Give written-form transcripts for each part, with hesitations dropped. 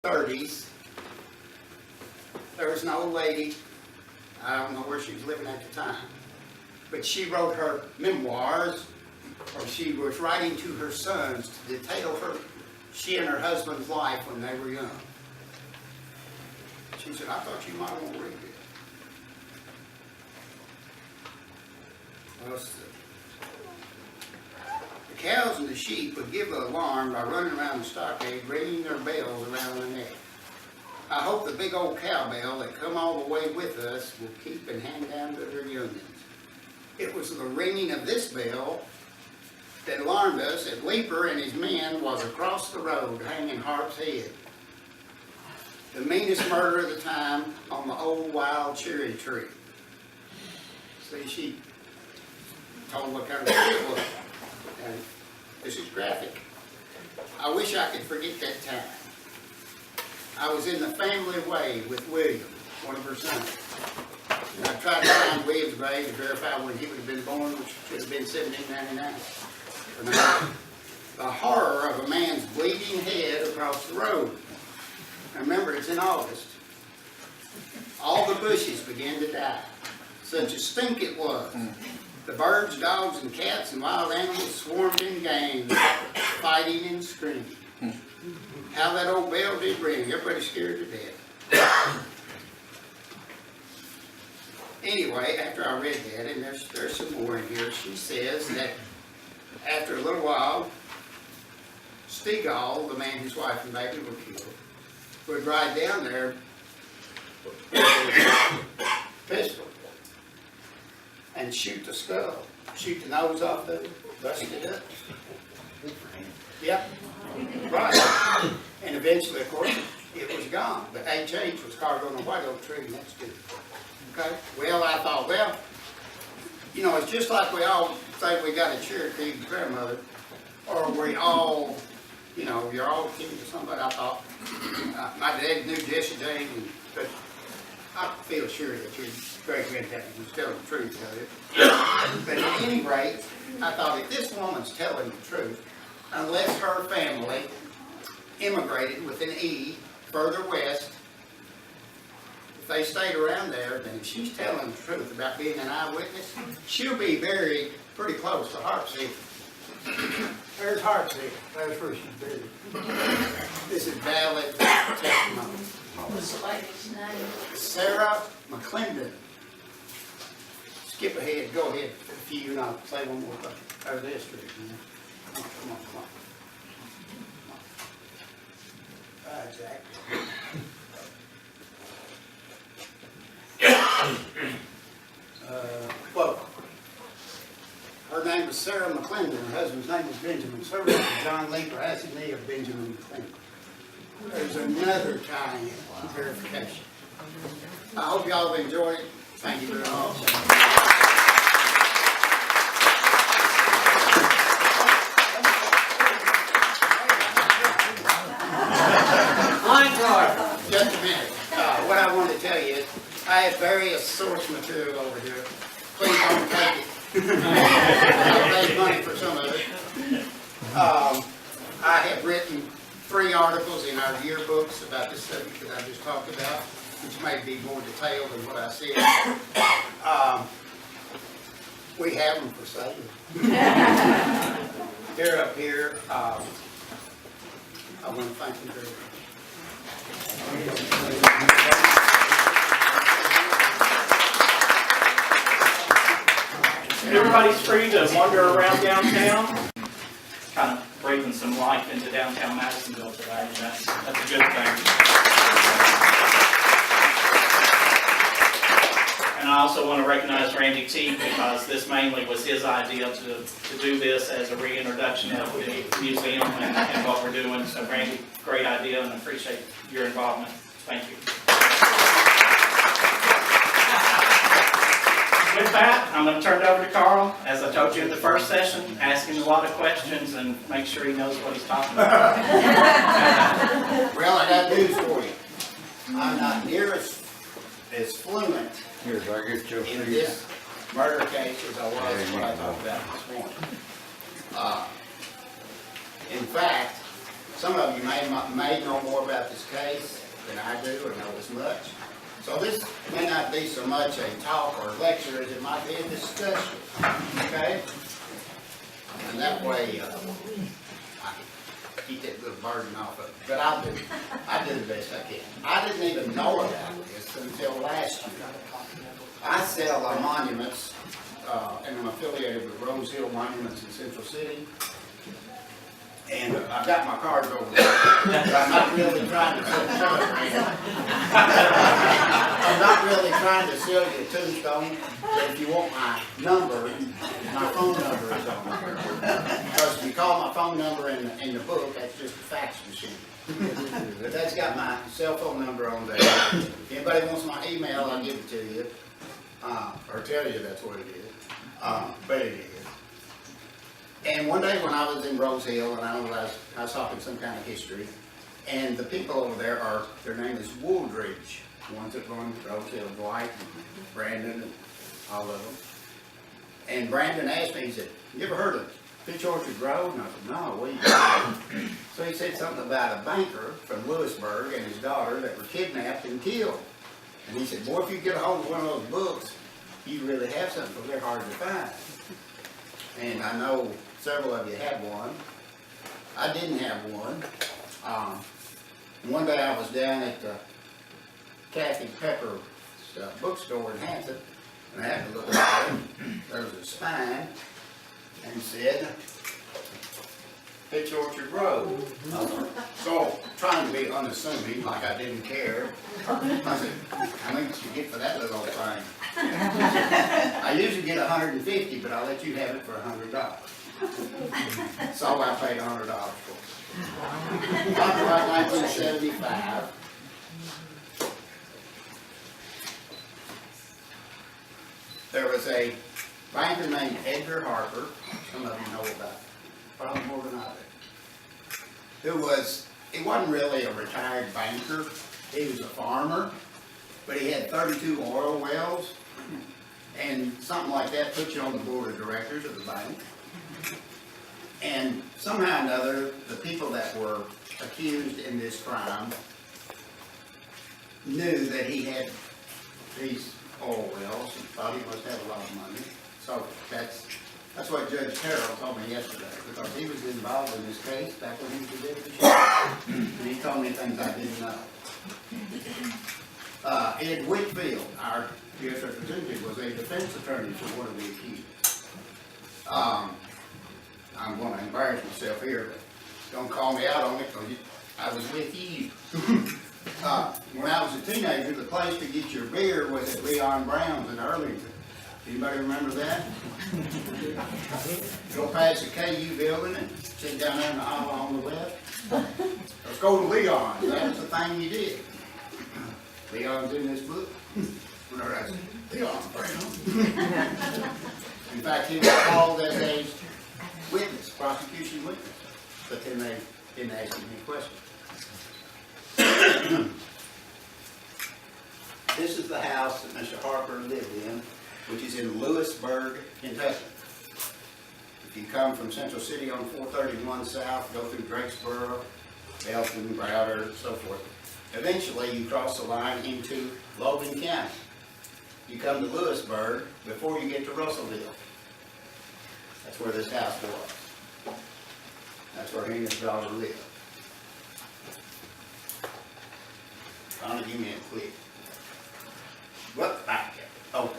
30s. There was an old lady, I don't know where she was living at the time, but she wrote her memoirs, or she was writing to her sons to detail she and her husband's life when they were young. She said, I thought you might want to read it. Well, the cows and the sheep would give the alarm by running around the stockade, ringing their bells around their neck. I hope the big old cowbell that come all the way with us will keep and hang down to their youngins. It was the ringing of this bell that alarmed us that Leaper and his men was across the road hanging Harp's head. The meanest murder of the time on the old wild cherry tree. See, she told what kind of tree it was. And this is graphic. I wish I could forget that time. I was in the family way with William, one of her sons. And I tried to find William's grave to verify when he would have been born, which should have been 1799. The horror of a man's bleeding head across the road. And remember, it's in August. All the bushes began to die. Such a stink it was. The birds, dogs, and cats and wild animals swarmed in gangs, fighting and screaming. How that old bell did ring. Everybody scared to death. Anyway, after I read that, and there's some more in here, she says that after a little while, Stegall, the man whose wife and baby were killed, would ride down there with a pistol and shoot the skull, shoot the nose off of it, bust it up. Yep, right. And eventually, of course, it was gone. But H.H. was carved on a white oak tree next to it. Okay? Well, I thought, well, you know, it's just like we all say we got a Cherokee grandmother, or we all, you know, you're all kin to somebody. I thought, my dad knew Jesse James, but I feel sure that your great-granddaddy was telling the truth of it. But at any rate, I thought, if this woman's telling the truth, unless her family immigrated with an E further west, if they stayed around there, then if she's telling the truth about being an eyewitness, she'll be buried pretty close to Harp's Head. There's Harp's Head. There's where she's buried. This is valid testimony. What's the lady's name? Sarah McClendon. Skip ahead, go ahead for a few, and I'll say one more thing. There's the history. Come on. Right, Jack. Quote. Her name was Sarah McClendon. Her husband's name was Benjamin. Sir John Leaper, asking me of Benjamin McClendon. There's another tie-in verification. I hope y'all have enjoyed it. Thank you very much. Just a minute. What I want to tell you is I have various source material over here. Please don't take it. I paid money for some of it. I have written 3 articles in our yearbooks about this subject that I just talked about, which may be more detailed than what I said. We have them for sale. They're up here. I want to thank you very much. Everybody's free to wander around downtown, kind of breathing some life into downtown Madisonville today, and that's a good thing. And I also want to recognize Randy T, because this mainly was his idea to do this as a reintroduction of the museum and what we're doing. So Randy, great idea, and I appreciate your involvement. Thank you. With that, I'm going to turn it over to Carl. As I told you in the first session, ask him a lot of questions and make sure he knows what he's talking about. Well, I got news for you. I'm not near as fluent in this murder case as I was what I talked about this morning. In fact, some of you may know more about this case than I do or know as much. So this may not be so much a talk or a lecture as it might be a discussion, okay? And that way, I can keep that little burden off of it. But I do the best I can. I didn't even know about this until last year. I sell monuments, and I'm affiliated with Rose Hill Monuments in Central City. And I've got my cards over there, but I'm not really trying to sell I'm not really trying to sell you a tombstone, but if you want my number, my phone number is on there. Because if you call my phone number in the book, that's just a fax machine. But that's got my cell phone number on there. If anybody wants my email, I'll give it to you, or tell you that's what it is, but it is. And one day when I was in Rose Hill, and I was talking some kind of history, and the people over there their name is Wooldridge, the ones that run Rose Hill, Dwight and Brandon and all of them. And Brandon asked me, he said, "You ever heard of Fitch Orchard Road?" And I said, "No, what are you doing?" So he said something about a banker from Lewisburg and his daughter that were kidnapped and killed. And he said, "Boy, if you get a hold of one of those books, you really have something, because they're hard to find." And I know several of you have one. I didn't have one. One day I was down at the Kathy Pepper bookstore in Hanson, and I happened to look at it. There was a sign, and it said, Fitch Orchard Road. So, trying to be unassuming, like I didn't care, I said, "How much did you get for that little old thing?" I usually get $150, but I'll let you have it for $100. So I paid $100 for it. Copyright 1975. There was a banker named Edgar Harper, some of you know about him, probably more than I do, he wasn't really a retired banker, he was a farmer, but he had 32 oil wells, and something like that puts you on the board of directors of the bank. And somehow or another, the people that were accused in this crime knew that he had these oil wells and thought he must have a lot of money. So that's what Judge Carroll told me yesterday, because he was involved in this case back when he was a deputy sheriff. And he told me things I didn't know. Ed Whitfield, our U.S. representative, was a defense attorney for one of the accused. I'm going to embarrass myself here, but don't call me out on it, because I was with you. When I was a teenager, the place to get your beer was at Leon Brown's in Arlington. Anybody remember that? Go past the KU building and sit down there in the aisle on the left. Let's go to Leon's. That was the thing you did. Leon's in this book. Leon Brown. In fact, he was called as a witness, prosecution witness. But then they didn't ask him any questions. This is the house that Mr. Harper lived in, which is in Lewisburg, Kentucky. If you come from Central City on 431 South, go through Drakesboro, Belton, Browder, and so forth. Eventually, you cross the line into Logan County. You come to Lewisburg before you get to Russellville. That's where this house was. That's where he and his daughter lived. Donna, give me a click. What? Back there. Oh,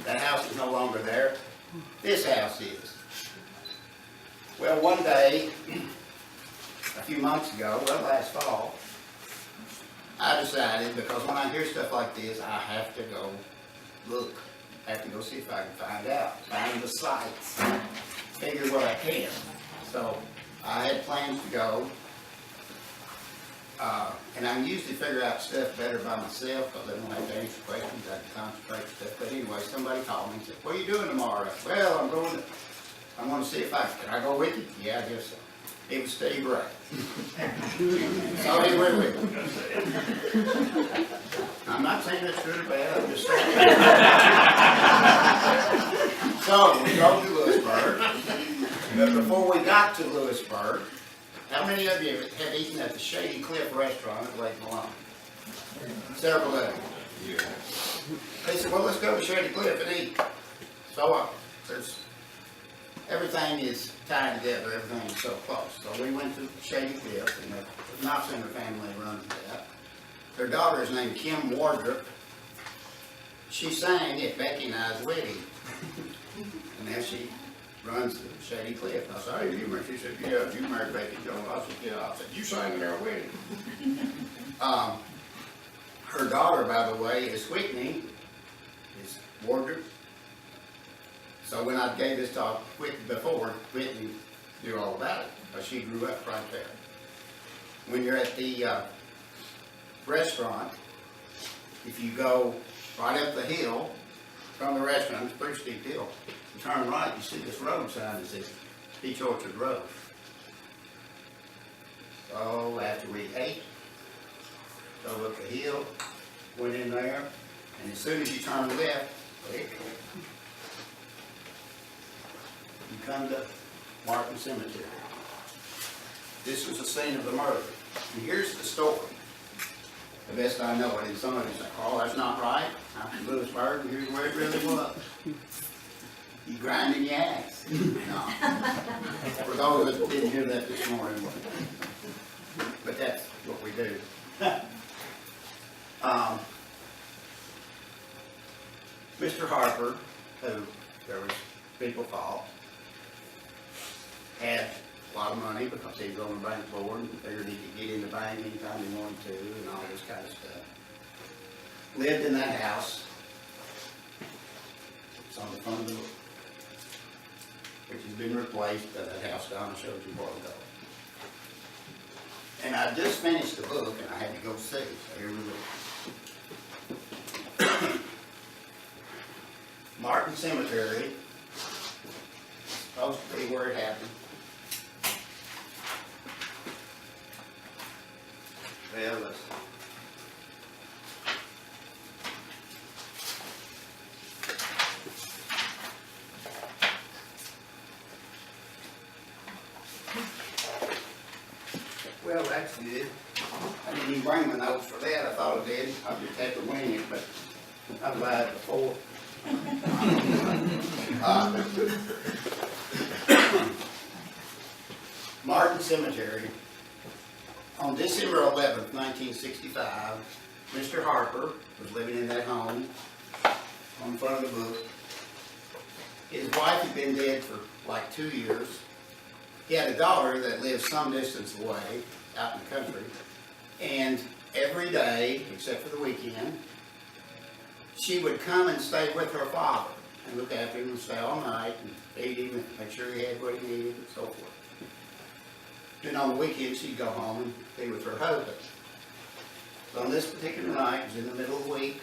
that house is no longer there. This house is. Well, one day, a few months ago, well, last fall, I decided, because when I hear stuff like this, I have to go look. I have to go see if I can find out. Find the sites. Figure what I can. So, I had plans to go. And I usually figure out stuff better by myself, because I don't have to answer questions, I can concentrate and stuff. But anyway, somebody called me and said, "What are you doing tomorrow?" I said, "Well, I'm going to see if can I go with you?" "Yeah, I guess so." It was Steve Ray. So he went with me. I'm not saying that's good or bad, I'm just saying. So we drove to Lewisburg, but before we got to Lewisburg, How many of you have eaten at the Shady Cliff restaurant at Lake Malone? Several of you. They said, well, let's go to Shady Cliff and eat. So everything is tied together, everything is so close. So we went to Shady Cliff, and the Knopfler family runs that. Their daughter is named Kim Wardrop. She sang at Becky and I's wedding. And now she runs the Shady Cliff. I said, hey, you married? She said, yeah, you married Becky Jones. I said, yeah. I said, you sang at our wedding. Her daughter, by the way, is Whitney, is Wardrop. So when I gave this talk before, Whitney knew all about it, but she grew up right there. When you're at the restaurant, if you go right up the hill from the restaurant, it's a pretty steep hill, you turn right, you see this road sign that says Peach Orchard Road. So after we ate, go up the hill, went in there, and as soon as you turn left, you come to Martin Cemetery. This was the scene of the murder. And here's the story, the best I know it. And some of you say, oh, that's not right. I'm from Lewisburg, and here's where it really was. You grinding your ass. No. For those that didn't hear that this morning. But that's what we do. Mr. Harper, who there was people thought had a lot of money because he was on the bank board and figured he could get in the bank anytime he wanted to and all this kind of stuff. Lived in that house. It's on the front of the book, which has been replaced by that house Donna showed you a while ago. And I just finished the book and I had to go see, so here we go. Martin Cemetery, supposed to be where it happened. Well, let's see. Well, that's good. I didn't even bring my notes for that. I thought I did. I just had to wing it, but I've lied before. Martin Cemetery. On December 11th, 1965, Mr. Harper was living in that home on the front of the book. His wife had been dead for like 2 years. He had a daughter that lived some distance away out in the country. And every day, except for the weekend, she would come and stay with her father and look after him and stay all night and feed him and make sure he had what he needed and so forth. Then on the weekend, she'd go home and be with her husband. So on this particular night, it was in the middle of the week.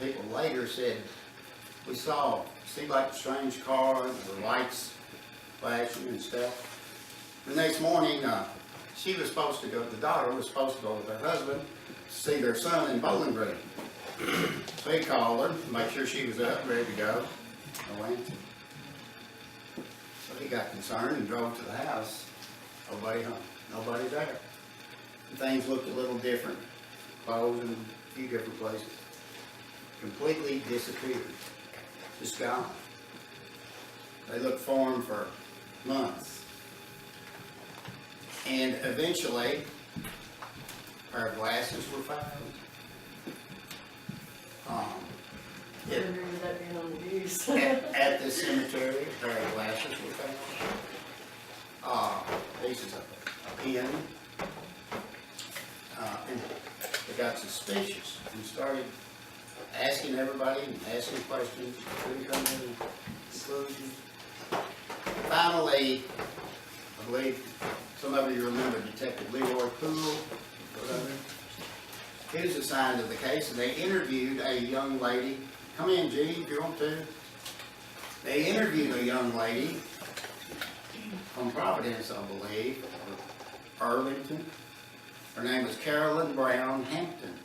People later said, we seemed like a strange car, there were lights flashing and stuff. The next morning, she was supposed to go, the daughter was supposed to go with her husband to see their son in Bowling Green. So he called her to make sure she was up, ready to go. No answer. So he got concerned and drove to the house. Nobody home. Nobody there. And things looked a little different. Clothes in a few different places. Completely disappeared. Just gone. They looked for him for months. And eventually, a pair of glasses were found. I remember that being on the news. At the cemetery, a pair of glasses were found. Pieces of a pen. And they got suspicious and started asking everybody and asking questions. Couldn't come to any conclusions. Finally, I believe some of you remember Detective Leroy Poole. He was assigned to the case, and they interviewed a young lady. Come in, G, if you want to. They interviewed a young lady from Providence, I believe, or Arlington. Her name was Carolyn Brown Hampton.